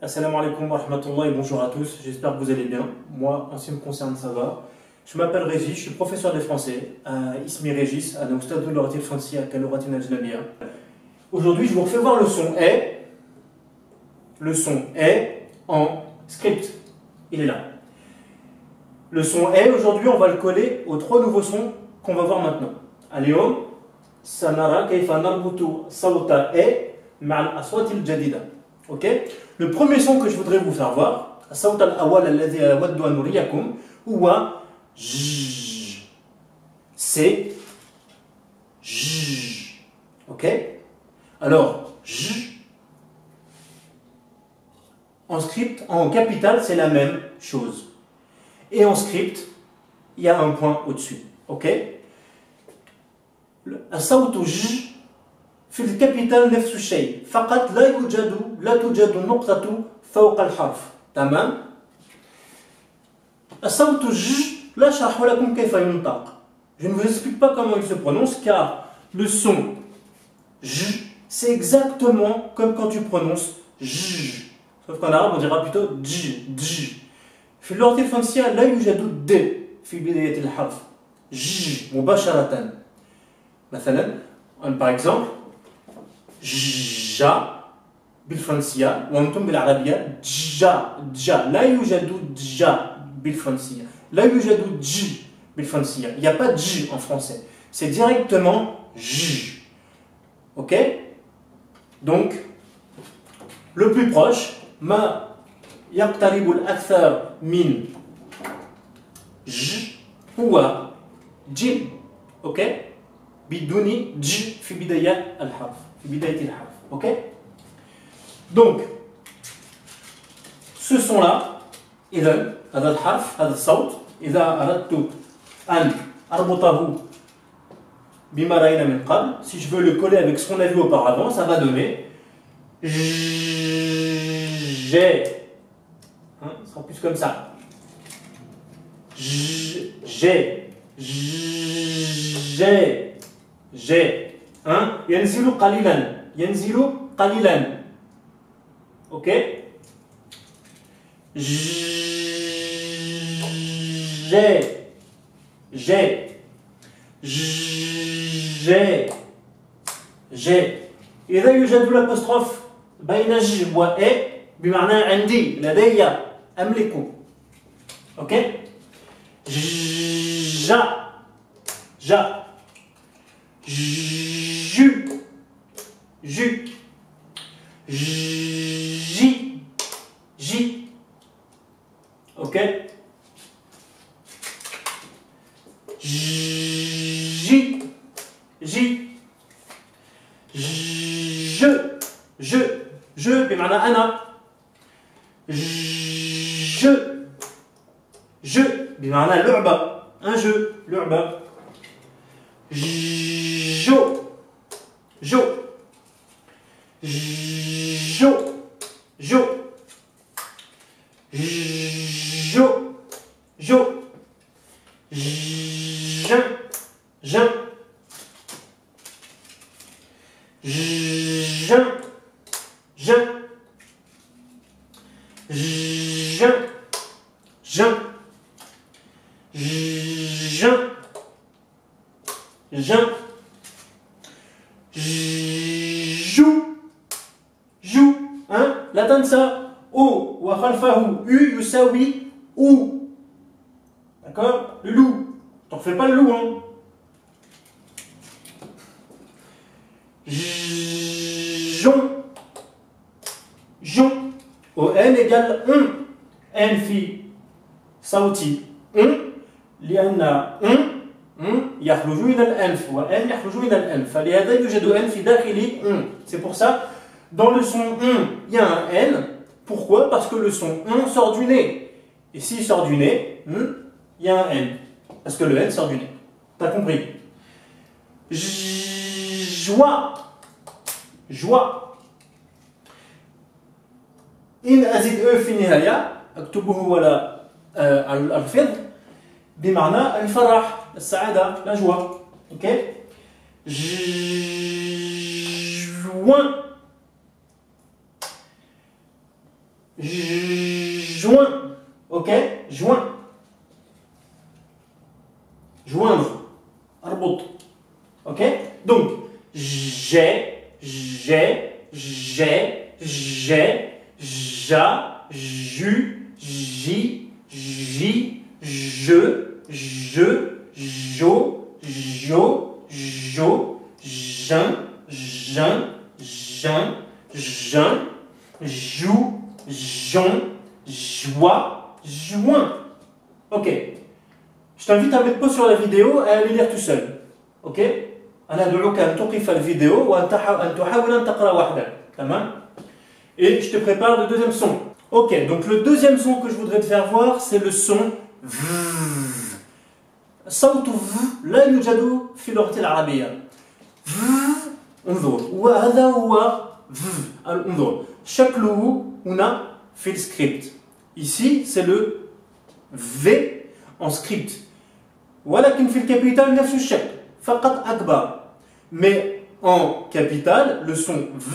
Assalamu alaikum wa rahmatullah et bonjour à tous, j'espère que vous allez bien. Moi, en ce qui me concerne, ça va. Je m'appelle Régis, je suis professeur de français à Ismi Régis, à Ustad Lughat al-Farsiya Lughat al-Ajnabiyya. Aujourd'hui, je vous refais voir le son est. Le son est en script. Il est là. Le son est, aujourd'hui, on va le coller aux trois nouveaux sons qu'on va voir maintenant. اليوم سنرى كيف نربط صوت est مع الأصوات الجديدة. Ok? Le premier son que je voudrais vous faire voir, الصوت الأول الذي أود أن أريكم هو j. C'est j. Ok? Alors, j. En script, en capital, c'est la même chose. Et en script, il y a un point au-dessus. Ok? الصوت ج في الكابيتال نفس الشيء فقط لا توجد نقطة فوق الحرف تمام الصوت ج لا أشرح لكم كيف ينطق. Je ne vous explique pas comment il se prononce car le son j c'est exactement comme quand tu prononces j, sauf qu'en arabe on dira plutôt j j. في اللغة الفرنسية لا يوجد د في بداية الحرف j مباشرة. مثلا par exemple جا بالفرنسية وانتم بالعربية جا جا لا يوجد جا بالفرنسية لا يوجد ج بالفرنسية. Il n'y a pas de j en français, c'est directement j. Ok? Donc le plus proche ما يقترب الأكثر من ج هو ج. Ok? بدون ج في بداية الحرف في بداية الحرف. Ok? Donc ce son là إذا هذا الحرف هذا الصوت إذا أردت أن أربطه بما رأينا من قبل, si je veux le coller avec ce qu'on a vu auparavant, ça va donner j'ai, hein, ce sera plus comme ça, j'ai hein, ينزل قليلا ينزل قليلا. ok? j'ai إذا يوجد الأبوستروف بين ج و إ بمعنى عندي لدي أملك. ok? جا جا ju ju j j. ok? j j je بمعنى أنا je بمعنى لعبة un jeu لعبة jo jo jo jo jo jo jeun jeun jeun jeun jeun jeun jeun jeun joue joue hein la tansa o wa khalfahu u yusawi ou. D'accord? Le loup, t'en fais pas le loup hein. jon jon au n égale n في صوتي لأن يخرج من الأنف وأن يخرج من الأنف فلهذا يوجد أن في داخل c'est pour ça dans le son il y a un n. Pourquoi? Parce que le son sort du nez et s'il sort du nez il y a un n parce que le n sort du nez. T'as compris? joie joie إن أزيد في النهاية أكتبه ولا الفظ بمعنى الفرح السعادة la joie. ok? juin Joint. Ok? Joint. Joindre. Arbout. Ok? Donc, j'ai, ja, ju, ji, je, jo, jin, jou, jon, joie, joint. Ok. Je t'invite à mettre pause sur la vidéo et à aller lire tout seul. Ok? أنا أدعوك أن توقف الفيديو وأن تحاول أن تقرأ وحدك. تمام? Et je te prépare le deuxième son. Ok, donc le deuxième son que je voudrais te faire voir, c'est le son V. صوت V لا يوجد في اللغة العربية. V انظر وهذا هو V. انظر شكله هنا في السكريبت. Ici c'est le V en script. ولكن في الكابيتال نفس الشكل فقط أكبر. Mais en capital, le son V,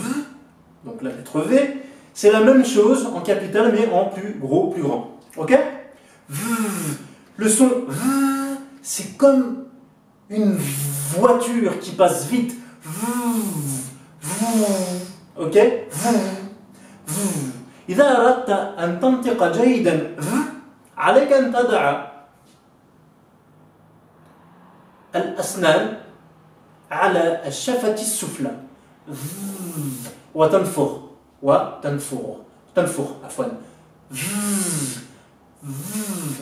donc la lettre V, c'est la même chose en capital mais en plus gros, plus grand. Ok? V. Le son V, c'est comme une voiture qui passe vite. V. V. Ok? V. V. إذا أردت أن تنطق جيدا V, عليك أن تضع الأسنان على الشفة السفلى وتنفخ عفوا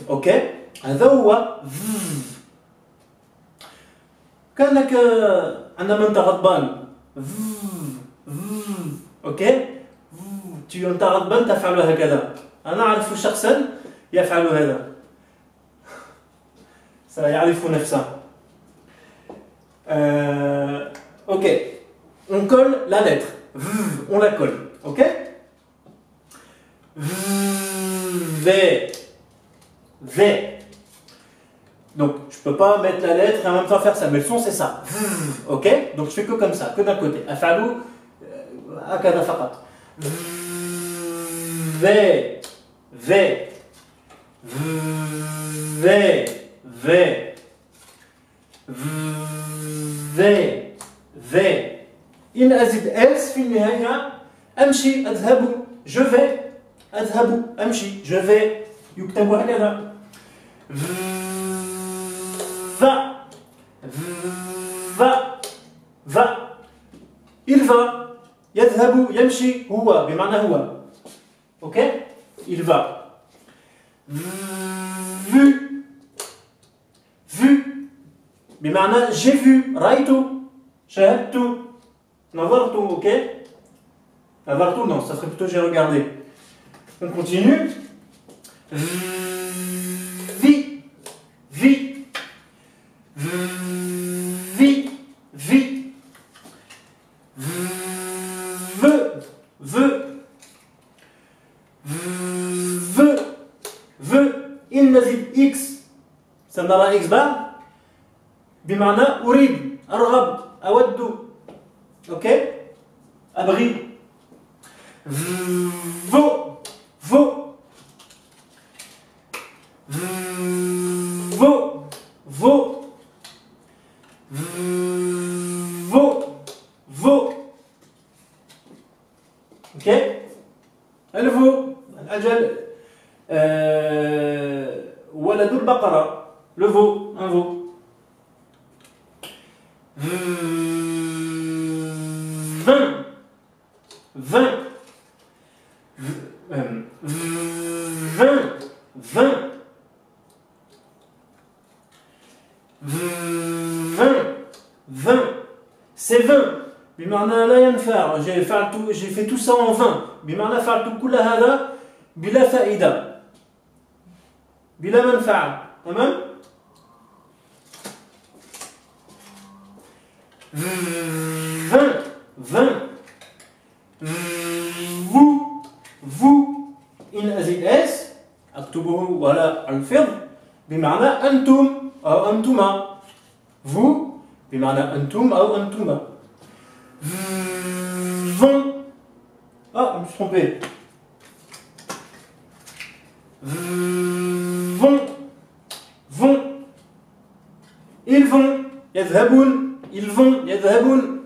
اوكي هذا هو كانك عندما انت غضبان اوكي انت غضبان تفعل هكذا. انا اعرف شخصا يفعل هذا سيعرف نفسه. Ok, on colle la lettre. On la colle. Ok? V. Donc, je peux pas mettre la lettre et en même temps faire ça. Mais le son, c'est ça. Ok? Donc, je fais que comme ça, que d'un côté. Afalou, akada faqat. V. إن أزد إس في النهاية أمشي أذهب je vais أذهب أمشي je vais يكتب هكذا va il va يذهب يمشي هو بمعنى هو ok il va vu بمعنى j'ai vu رأيت شاهدت نظرت ok نظرت non ça serait plutôt j'ai regardé. On continue. Vi إن نزيد X سنرى X بار بمعنى أريد أرغب أود أوكي أبغي اوكي الفو الأجل ولد البقرة le veau un veau c'est 20 بمعنى لا ينفع j'ai fait tout ça en 20 بمعنى فعلت كل هذا بلا فائدة بلا منفعة تمام 20 vous إن أزيد إس أكتبه ولا أنفض بمعنى أنتم أو أنتما vous بمعنى أنتم أو أنتما vont ah je me suis trompé vont, vont, ils vont, yadhaboun, ils vont, yadhaboun,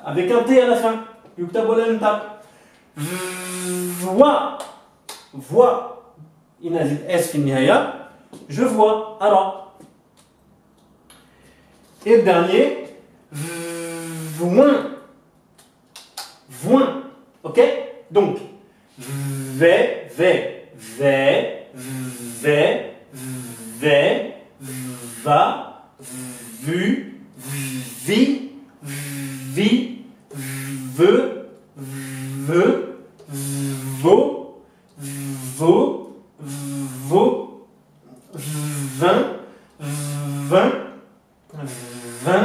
avec un T à la fin, yuktab wala yuntab. Voix, voix, inazid S fi nihaya, je vois, ara. Et le dernier, voin, voin, ok? Donc, ve, ve, ve, ve, ve, va, vu, vi, vi, ve, ve, vo, vo, vo, vin, vin, vin,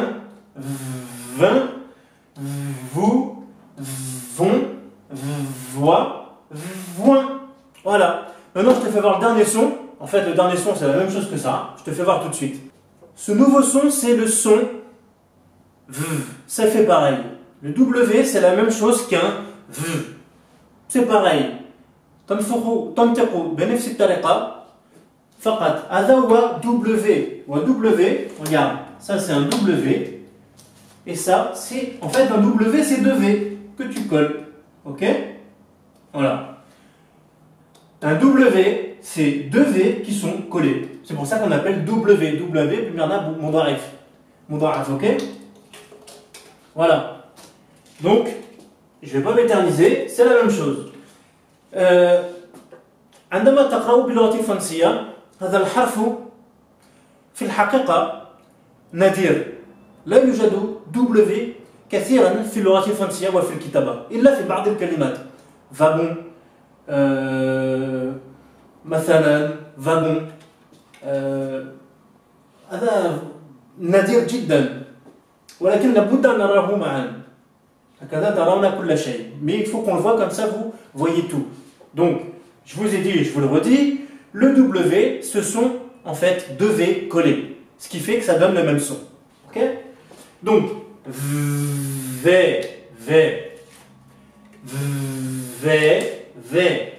vin, vous, vont, voix, voin. Voilà. Maintenant, je te fais voir le dernier son. En fait, le dernier son, c'est la même chose que ça. Je te fais voir tout de suite. Ce nouveau son, c'est le son V. Ça fait pareil. Le W, c'est la même chose qu'un V. C'est pareil. تنطق بنفس الطريقة فقط هذا هو W. W, regarde, ça c'est un W. Et ça, c'est en fait un W, c'est deux V que tu colles. Ok? Voilà. Un W, c'est deux V qui sont collés. C'est pour ça qu'on appelle W. W, puis on a Mudarif. Mudarif, ok? Voilà. Donc, je ne vais pas m'éterniser, c'est la même chose. عندما تقرأ باللغة الفرنسية هذا الحرف في الحقيقة نادر. لا يوجد W كثيرا في اللغة الفرنسية وفي الكتابة إلا في بعض الكلمات. فابون مثلا فابون هذا نادر جدا ولكن لابد أن نراه معا. هكذا ترون كل شيء. Mais il faut qu'on le voit comme ça, vous voyez tout. Donc, je vous ai dit et je vous le redis, le W, ce sont en fait deux V collés. Ce qui fait que ça donne le même son. Ok? Donc, V, V, V, V,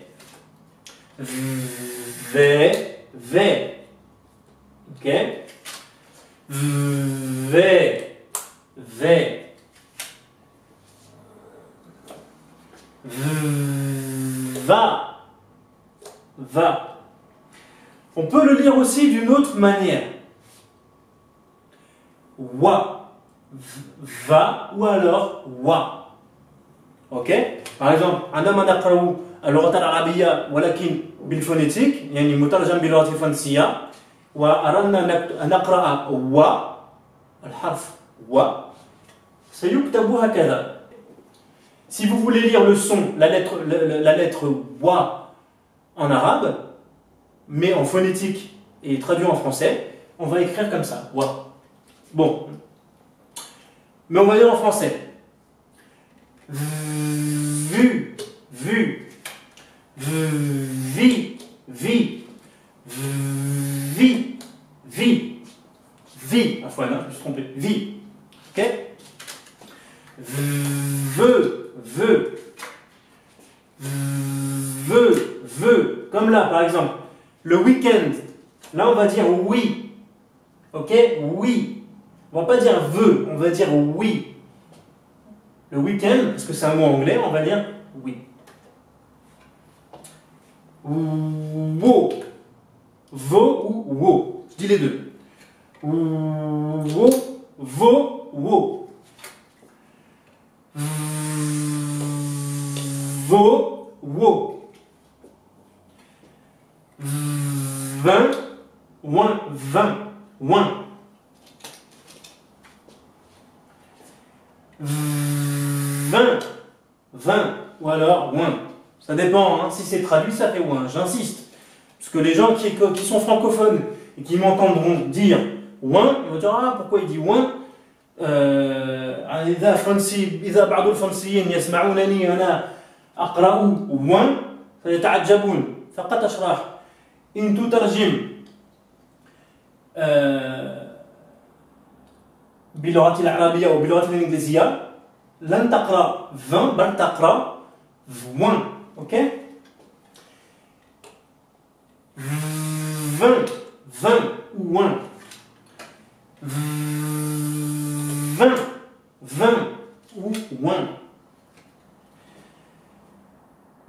V, V. Ok? V, V. Va, va. On peut le lire aussi d'une autre manière. Wa, va ou alors wa. Ok? Par exemple, عندما نقرأ اللغة العربية ولكن بالفونيتيك يعني مترجم باللغة الفرنسية وأردنا أن نقرأ و الحرف و سيكتب هكذا. Si vous voulez lire le son, la lettre wa en arabe, mais en phonétique et traduit en français, on va écrire comme ça, wa. Bon. Mais on va lire en français. Vu, vu, vi, vi, vi, vi, vi. Enfin, là, je me suis trompé. Vi. Ok? Veut, veut, veut, veut. Comme là, par exemple, le week-end. Là, on va dire oui. Ok? Oui. On va pas dire veut, on va dire oui. Le week-end, parce que c'est un mot anglais, on va dire oui. Wo. Vo ou wo. Je dis les deux. Wo, vo, wo. Vo, wo. Vin, ouin, vin, ouin. Vin, vin, ou alors ouin. Ça dépend, hein. Si c'est traduit, ça fait ouin. J'insiste. Parce que les gens qui sont francophones et qui m'entendront dire ouin, ils vont dire ah, pourquoi il dit ouin? إذا فرنسي إذا بعض الفرنسيين يسمعونني أنا أقرأ وان فيتعجبون فقط أشرح إن تترجم باللغة العربية وباللغة الإنجليزية لن تقرأ 20 بل تقرأ 20. Ok? 20, 20 ou 1. 20, 20 ou 1.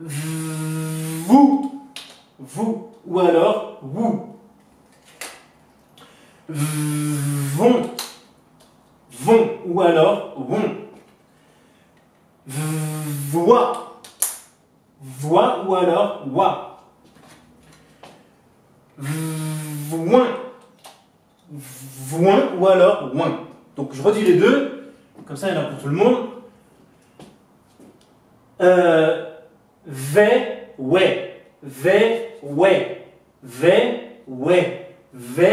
Vous, vous ou alors vous. Vont, vont ou alors vont. Voix, voix ou alors voix. Voin, voin ou alors voin. Donc je redis les deux, comme ça il y en a pour tout le monde. Ve, ouais, ve, ouais, ve, ouais, ve,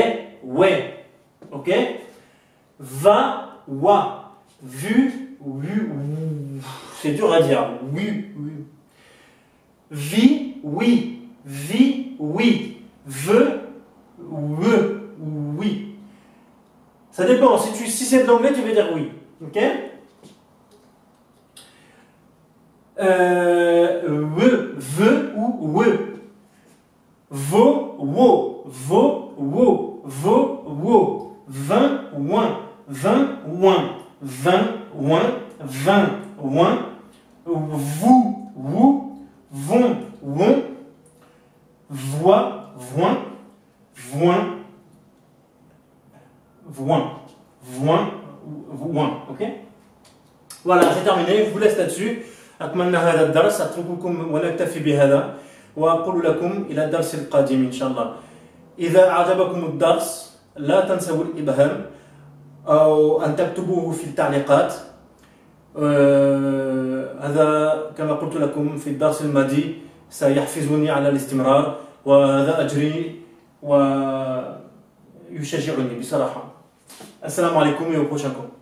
ouais. Ok? Va, wa, vu, vu, c'est dur à dire. Oui, oui. Vi, oui, vi, oui. Veux, oui. Ça dépend. Si c'est de l'anglais, tu veux dire oui. Ok? Veux ou we. Vo, wo. Vo, wo. Vo, wo. Vin, ouin. Vin, ouin. Vin, ouin. Vin, ouin. Vous, vous. Vont, won. Voix, voin. Voin, voin. Voin, voin. Ok? Voilà, j'ai terminé. Je vous laisse là-dessus. أتمنى هذا الدرس أترككم ونكتفي بهذا وأقول لكم إلى الدرس القادم إن شاء الله. إذا أعجبكم الدرس لا تنسوا الإبهام أو أن تكتبوه في التعليقات. هذا كما قلت لكم في الدرس الماضي سيحفزني على الاستمرار وهذا أجري ويشجعني بصراحة. السلام عليكم et au prochain cours.